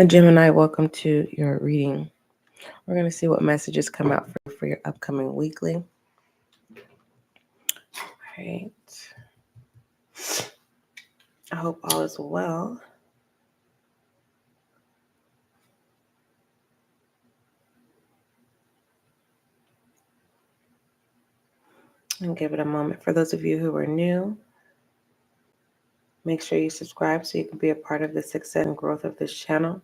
Gemini, welcome to your reading. We're going to see what messages come out for your upcoming weekly. All right. I hope all is well. And give it a moment. For those of you who are new, make sure you subscribe so you can be a part of the success and growth of this channel.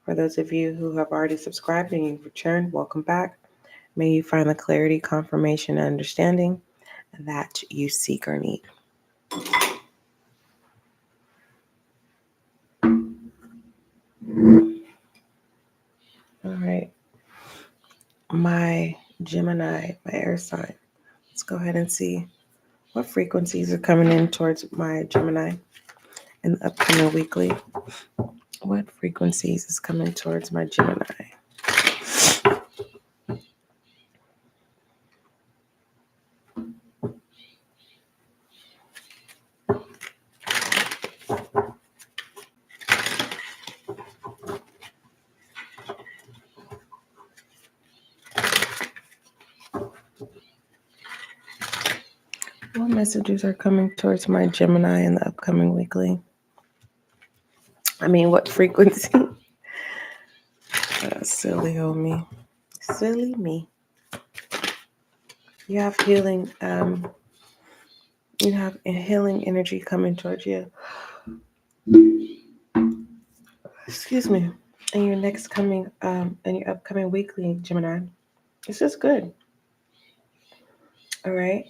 For those of you who have already subscribed and you've returned, welcome back. May you find the clarity, confirmation, and understanding that you seek or need. All right. My Gemini, my air sign. Let's go ahead and see what frequencies are coming in towards my Gemini in the upcoming weekly. What frequencies is coming towards my Gemini? What messages are coming towards my Gemini in the upcoming weekly? What frequency? Silly old me. Silly me. You have healing, healing energy coming towards you. Excuse me. In your next coming, in your upcoming weekly, Gemini. It's just good. All right.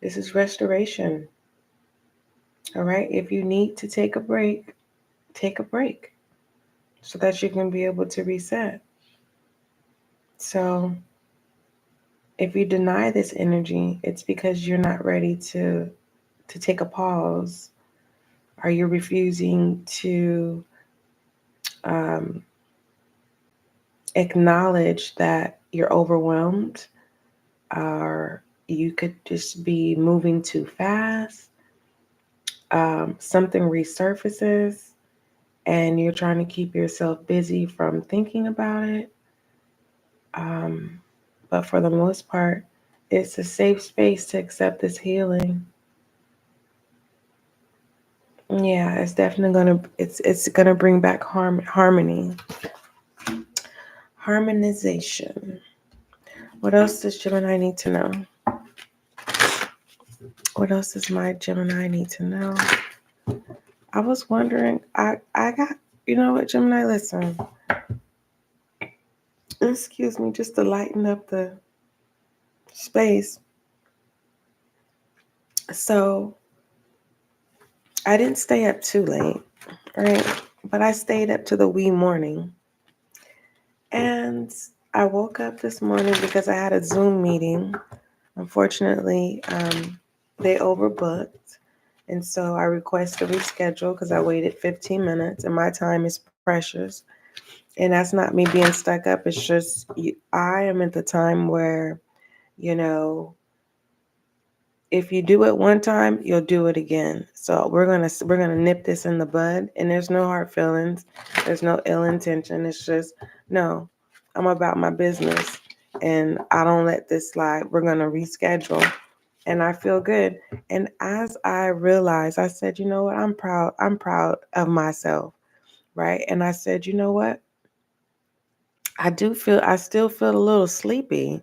This is restoration. All right. If you need to take a break so that you can be able to reset. So if you deny this energy, it's because you're not ready to take a pause. Are you refusing to acknowledge that you're overwhelmed? Or you could just be moving too fast. Something resurfaces and you're trying to keep yourself busy from thinking about it. But for the most part, it's a safe space to accept this healing. Yeah, it's definitely it's gonna bring back harmony. Harmonization. What else does Gemini need to know? What else does my Gemini need to know? I was wondering, I got, you know what, Gemini, listen. Excuse me, just to lighten up the space. So, I didn't stay up too late, right? But I stayed up to the wee morning. And I woke up this morning because I had a Zoom meeting. Unfortunately, they overbooked. And so I requested a reschedule because I waited 15 minutes and my time is precious. And that's not me being stuck up. It's just I am at the time where, if you do it one time, you'll do it again. So we're gonna nip this in the bud. And there's no hard feelings. There's no ill intention. It's just, no, I'm about my business. And I don't let this slide. We're gonna reschedule. And I feel good. And as I realized, I said, you know what? I'm proud of myself. Right. And I said, you know what? I still feel a little sleepy.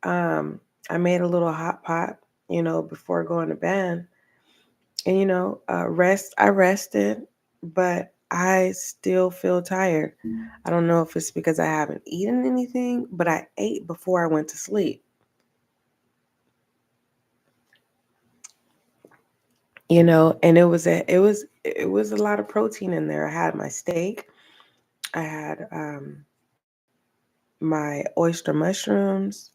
I made a little hot pot, before going to bed. And, I rested, but I still feel tired. I don't know if it's because I haven't eaten anything, but I ate before I went to sleep. And it was a lot of protein in there. I had my steak. I had my oyster mushrooms.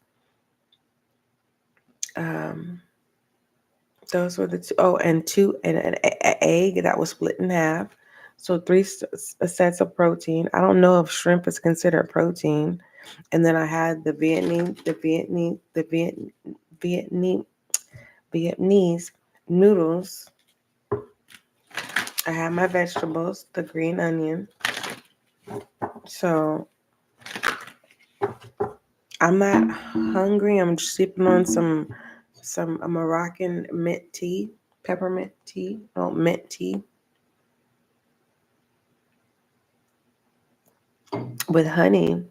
Those were the two. Oh, and an egg that was split in half. So three sets of protein. I don't know if shrimp is considered protein. And then I had the Vietnamese noodles. I have my vegetables, the green onion. So I'm not hungry. I'm just sipping on some Moroccan mint tea, peppermint tea, no mint tea with honey.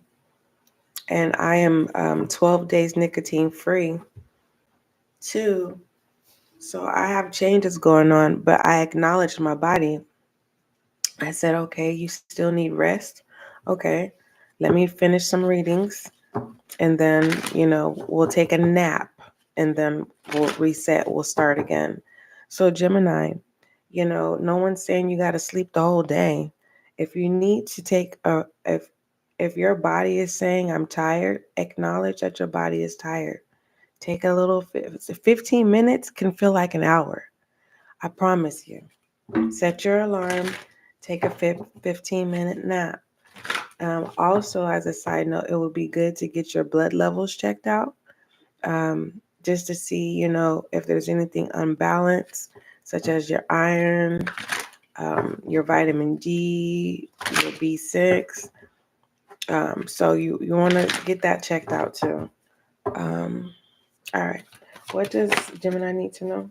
And I am 12 days nicotine free too. So I have changes going on, but I acknowledged my body. I said, okay, you still need rest. Okay, let me finish some readings and then, we'll take a nap and then we'll reset, we'll start again. So, Gemini, no one's saying you got to sleep the whole day. If you need to take if your body is saying I'm tired, acknowledge that your body is tired. Take a little 15 minutes can feel like an hour. I promise you. Set your alarm, take a 15-minute nap. Also, as a side note, it would be good to get your blood levels checked out, just to see, if there's anything unbalanced, such as your iron, your vitamin D, your B6. So you want to get that checked out too. Um, all right. What does Gemini need to know?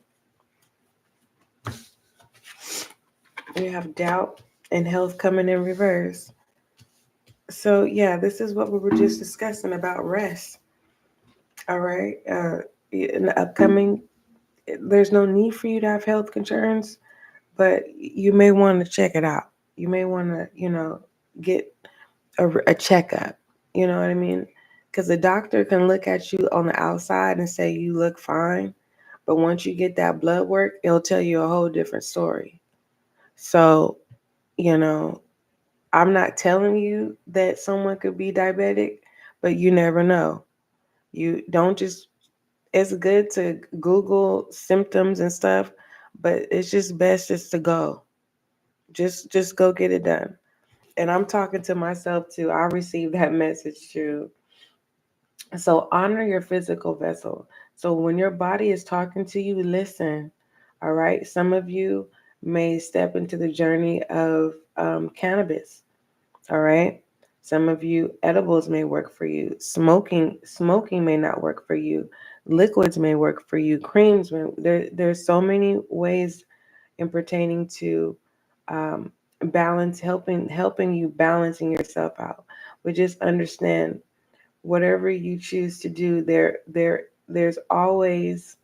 We have doubt and health coming in reverse. So, yeah, this is what we were just discussing about rest. All right. In the upcoming, there's no need for you to have health concerns, but you may want to check it out. You may want to, get a checkup. You know what I mean? Because the doctor can look at you on the outside and say you look fine. But once you get that blood work, it'll tell you a whole different story. So, you know, I'm not telling you that someone could be diabetic, but you never know. You don't just, it's good to Google symptoms and stuff, but it's just best just to go. Just go get it done. And I'm talking to myself too. I received that message too. So honor your physical vessel. So when your body is talking to you, listen. All right. Some of you may step into the journey of cannabis. All right. Some of you, edibles may work for you. Smoking may not work for you. Liquids may work for you. Creams there's so many ways in pertaining to balance, helping you balancing yourself out. But just understand, whatever you choose to do, there's always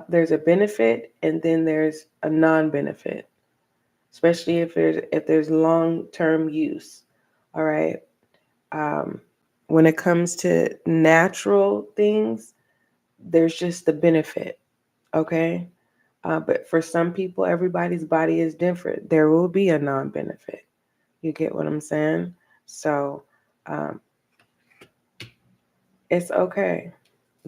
there's a benefit and then there's a non-benefit, especially if there's long-term use. All right. Um, when it comes to natural things, there's just the benefit. Okay. But for some people, everybody's body is different. There will be a non-benefit. You get what I'm saying? So um, it's okay.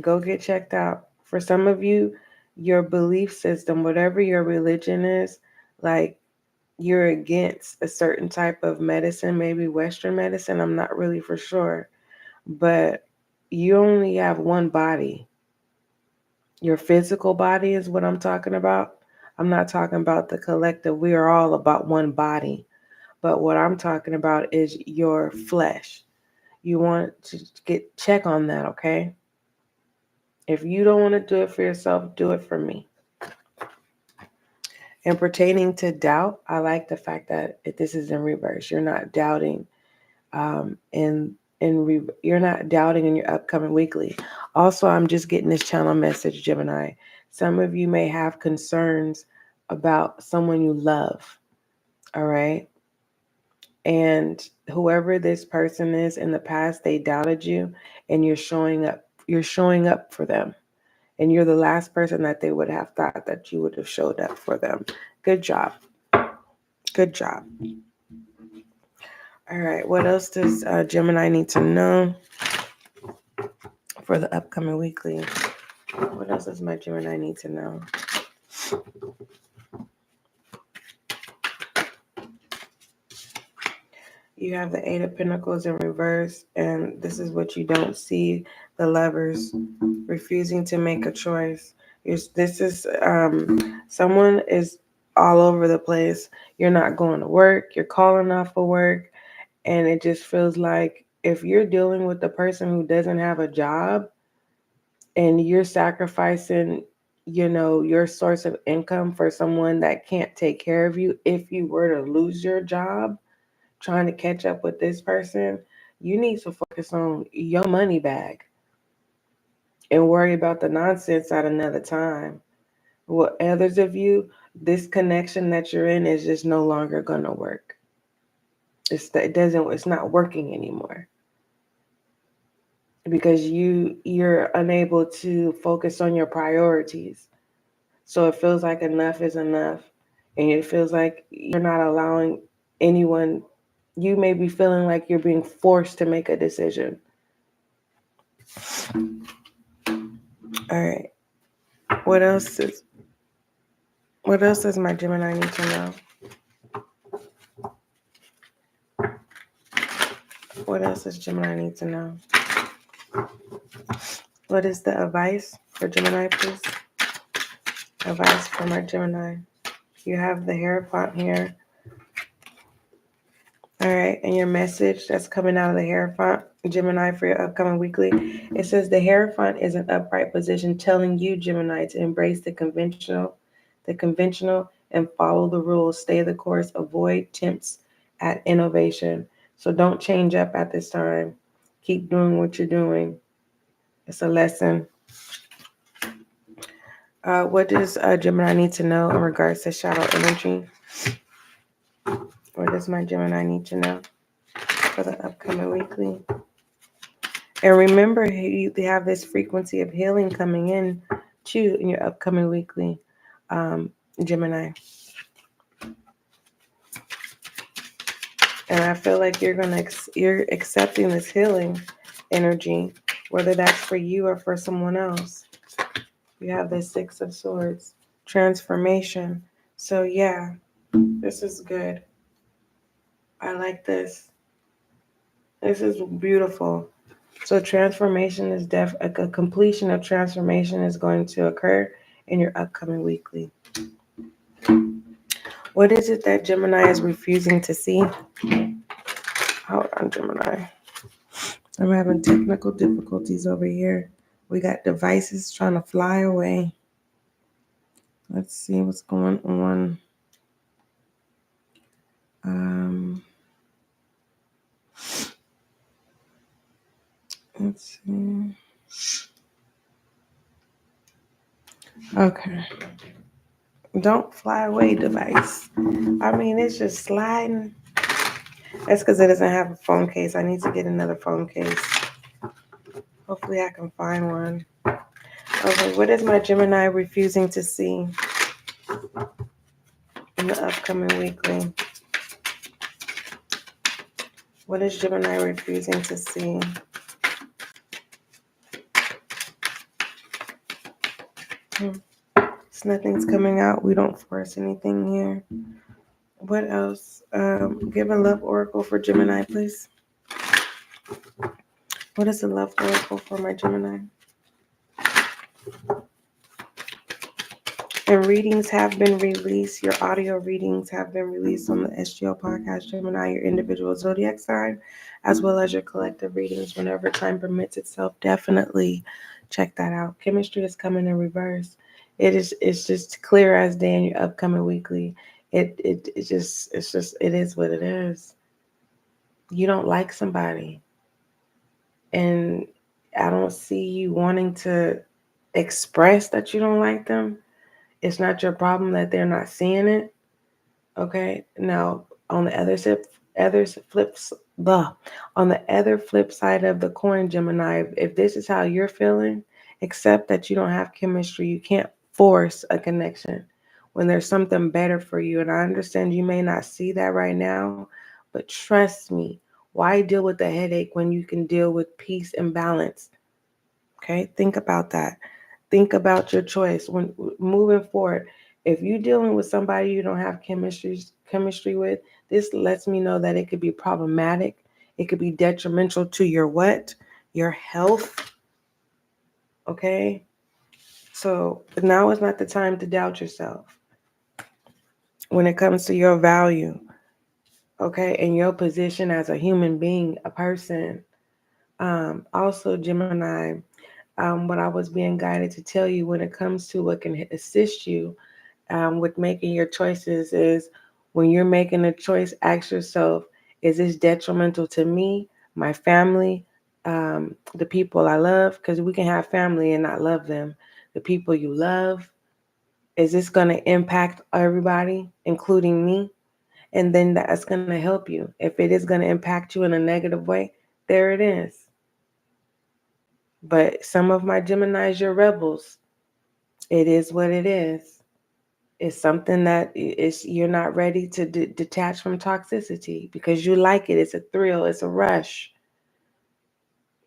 Go get checked out. For some of you, your belief system, whatever your religion is, like, you're against a certain type of medicine, maybe Western medicine. I'm not really for sure. But you only have one body. Your physical body is what I'm talking about. I'm not talking about the collective. We are all about one body. But what I'm talking about is your flesh. You want to check on that, okay? If you don't want to do it for yourself, do it for me. And pertaining to doubt, I like the fact that this is in reverse. You're not doubting, you're not doubting in your upcoming weekly. Also, I'm just getting this channel message, Gemini. Some of you may have concerns about someone you love. All right. And whoever this person is in the past, they doubted you, and you're showing up. You're showing up for them. And you're the last person that they would have thought that you would have showed up for them. Good job. Good job. All right. What else does Gemini need to know for the upcoming weekly? What else does my Gemini need to know? You have the Eight of Pentacles in reverse, and this is what you don't see. The Lovers refusing to make a choice. This is someone is all over the place. You're not going to work. You're calling off of work. And it just feels like if you're dealing with the person who doesn't have a job and you're sacrificing, your source of income for someone that can't take care of you, if you were to lose your job trying to catch up with this person, you need to focus on your money bag and worry about the nonsense at another time. What others of you, this connection that you're in is just no longer going to work. It's not working anymore because you're unable to focus on your priorities. So it feels like enough is enough, and it feels like you're not allowing anyone. You may be feeling like you're being forced to make a decision. All right. What else does my Gemini need to know? What else does Gemini need to know? What is the advice for Gemini, please? Advice for my Gemini. You have the Hierophant here. All right, and your message that's coming out of the Hierophant, Gemini, for your upcoming weekly. It says the Hierophant is an upright position telling you, Gemini, to embrace the conventional, and follow the rules. Stay the course. Avoid attempts at innovation. So don't change up at this time. Keep doing what you're doing. It's a lesson. What does Gemini need to know in regards to shadow energy? What does my Gemini need to know for the upcoming weekly? And remember, you have this frequency of healing coming in too in your upcoming weekly, Gemini. And I feel like you're accepting this healing energy, whether that's for you or for someone else. You have this Six of Swords, transformation. So yeah, this is good. I like this. This is beautiful. So transformation is a completion of transformation is going to occur in your upcoming weekly. What is it that Gemini is refusing to see? Hold on, Gemini. I'm having technical difficulties over here. We got devices trying to fly away. Let's see what's going on. Let's see. Okay. Don't fly away, device. I mean, it's just sliding. That's because it doesn't have a phone case. I need to get another phone case. Hopefully I can find one. Okay, what is my Gemini refusing to see in the upcoming weekly? What is Gemini refusing to see? So nothing's coming out. We don't force anything here. What else? Give a love oracle for Gemini, please. What is the love oracle for my Gemini? And readings have been released. Your audio readings have been released on the SGL podcast, Gemini, your individual zodiac sign, as well as your collective readings whenever time permits itself. Definitely check that out. Chemistry is coming in reverse. It's just clear as day in your upcoming weekly. It is what it is. You don't like somebody, and I don't see you wanting to express that you don't like them. It's not your problem that they're not seeing it. Okay. Now, on the other flip side of the coin, Gemini, if this is how you're feeling, accept that you don't have chemistry. You can't force a connection when there's something better for you. And I understand you may not see that right now, but trust me, why deal with the headache when you can deal with peace and balance? Okay. Think about that. Think about your choice when moving forward. If you're dealing with somebody you don't have chemistry with, this lets me know that it could be problematic. It could be detrimental to your what? Your health. Okay? So now is not the time to doubt yourself. when it comes to your value, okay, and your position as a human being, a person. Also, Gemini, what I was being guided to tell you when it comes to what can assist you with making your choices is when you're making a choice, ask yourself, is this detrimental to me, my family, the people I love? Because we can have family and not love them. The people you love, is this going to impact everybody, including me? And then that's going to help you. If it is going to impact you in a negative way, there it is. But some of my Geminis, you're rebels. It is what it is. It's something that is you're not ready to detach from toxicity because you like it. It's a thrill. It's a rush.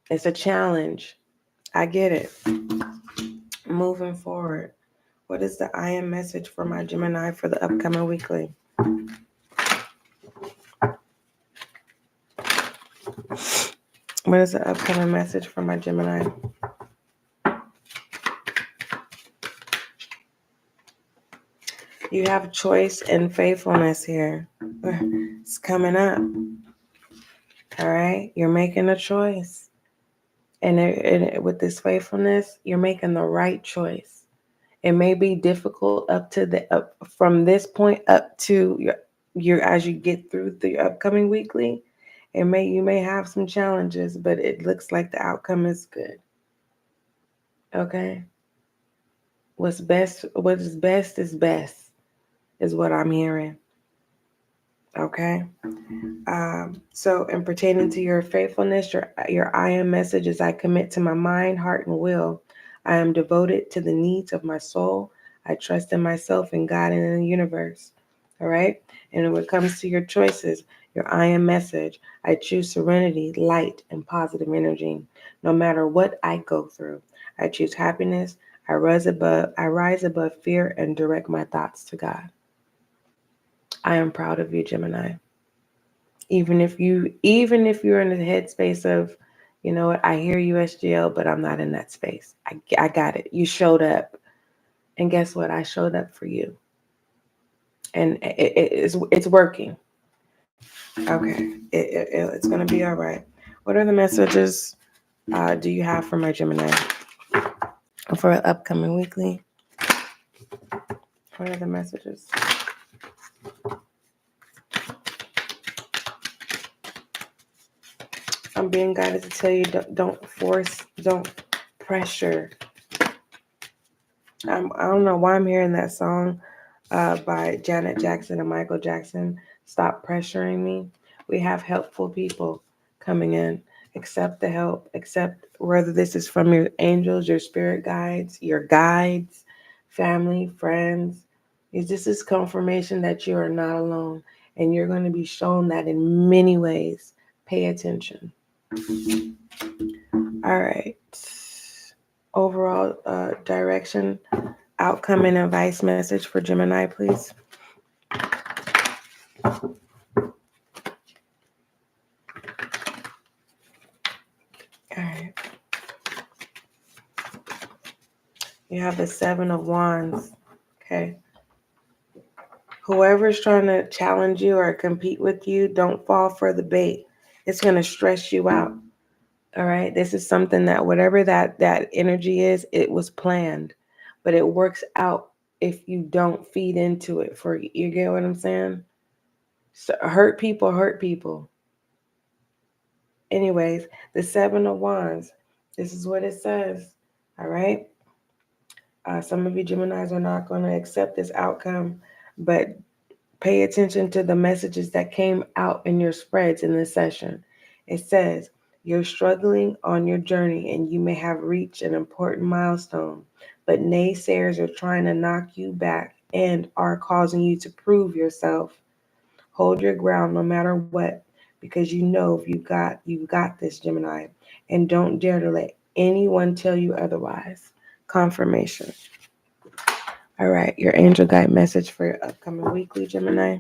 It's a challenge. I get it. Moving forward, what is the I am message for my Gemini for the upcoming weekly? What is the upcoming message for my Gemini? You have choice and faithfulness here. It's coming up. All right? You're making a choice. And with this faithfulness, you're making the right choice. It may be difficult from this point up to your as you get through the upcoming weekly. You may have some challenges, but it looks like the outcome is good. Okay? What is best is what I'm hearing. Okay? So, in pertaining to your faithfulness, your I am message is I commit to my mind, heart, and will. I am devoted to the needs of my soul. I trust in myself and God and in the universe. All right? And when it comes to your choices, your I am message, I choose serenity, light, and positive energy. No matter what I go through, I choose happiness. I rise above fear and direct my thoughts to God. I am proud of you, Gemini. Even if you're in the headspace of, you know what, I hear you, SGL, but I'm not in that space. I got it. You showed up, and guess what? I showed up for you, and it's working. Okay, it's gonna be all right. What are the messages do you have for my Gemini for an upcoming weekly? What are the messages? I'm being guided to tell you don't force, don't pressure. I don't know why I'm hearing that song by Janet Jackson and Michael Jackson. Stop pressuring me. We have helpful people coming in. Accept the help. Accept whether this is from your angels, your spirit guides, family, friends. This is confirmation that you are not alone. And you're going to be shown that in many ways. Pay attention. All right. Overall direction, outcome, and advice message for Gemini, please. All right. You have the Seven of Wands. Okay. Whoever's trying to challenge you or compete with you, don't fall for the bait. It's going to stress you out. All right. This is something that whatever that energy is, it was planned, but it works out if you don't feed into it. You get what I'm saying? So hurt people. Anyways, the Seven of Wands. This is what it says. All right. Some of you Geminis are not going to accept this outcome, but pay attention to the messages that came out in your spreads in this session. It says, you're struggling on your journey and you may have reached an important milestone, but naysayers are trying to knock you back and are causing you to prove yourself. Hold your ground no matter what, because you know you've got this, Gemini, and don't dare to let anyone tell you otherwise. Confirmation. All right, your angel guide message for your upcoming weekly, Gemini.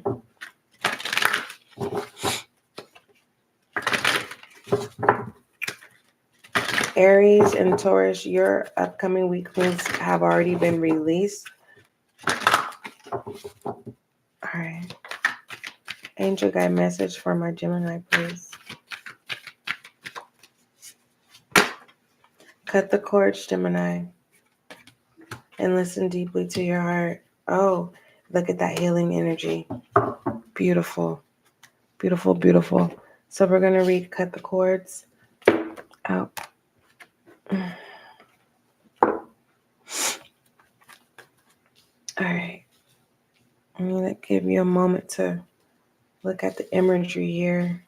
Aries and Taurus, your upcoming weeklies have already been released. All right. Angel guide message for my Gemini, please. Cut the cords, Gemini, and listen deeply to your heart. Oh, look at that healing energy. Beautiful. Beautiful, beautiful. So we're going to read Cut the Cords out. All right. I'm going to give you a moment to look at the imagery here.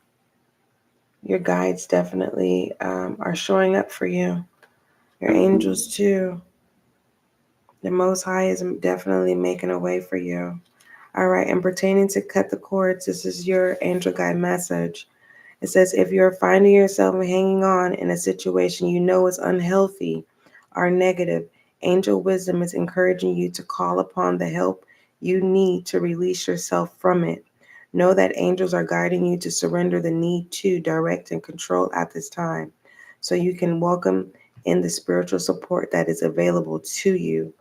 Your guides definitely are showing up for you. Your angels too. The Most High is definitely making a way for you. All right. And pertaining to Cut the Cords, this is your angel guide message. It says, if you're finding yourself hanging on in a situation you know is unhealthy or negative, angel wisdom is encouraging you to call upon the help you need to release yourself from it. Know that angels are guiding you to surrender the need to direct and control at this time, so you can welcome in the spiritual support that is available to you.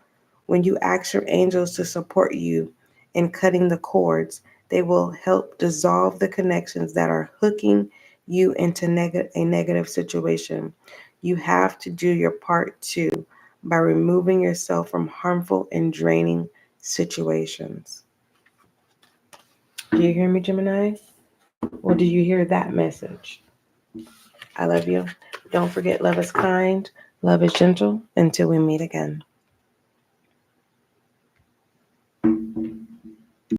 When you ask your angels to support you in cutting the cords, they will help dissolve the connections that are hooking you into a negative situation. You have to do your part too by removing yourself from harmful and draining situations. Do you hear me, Gemini? Or do you hear that message? I love you. Don't forget, love is kind, love is gentle. Until we meet again.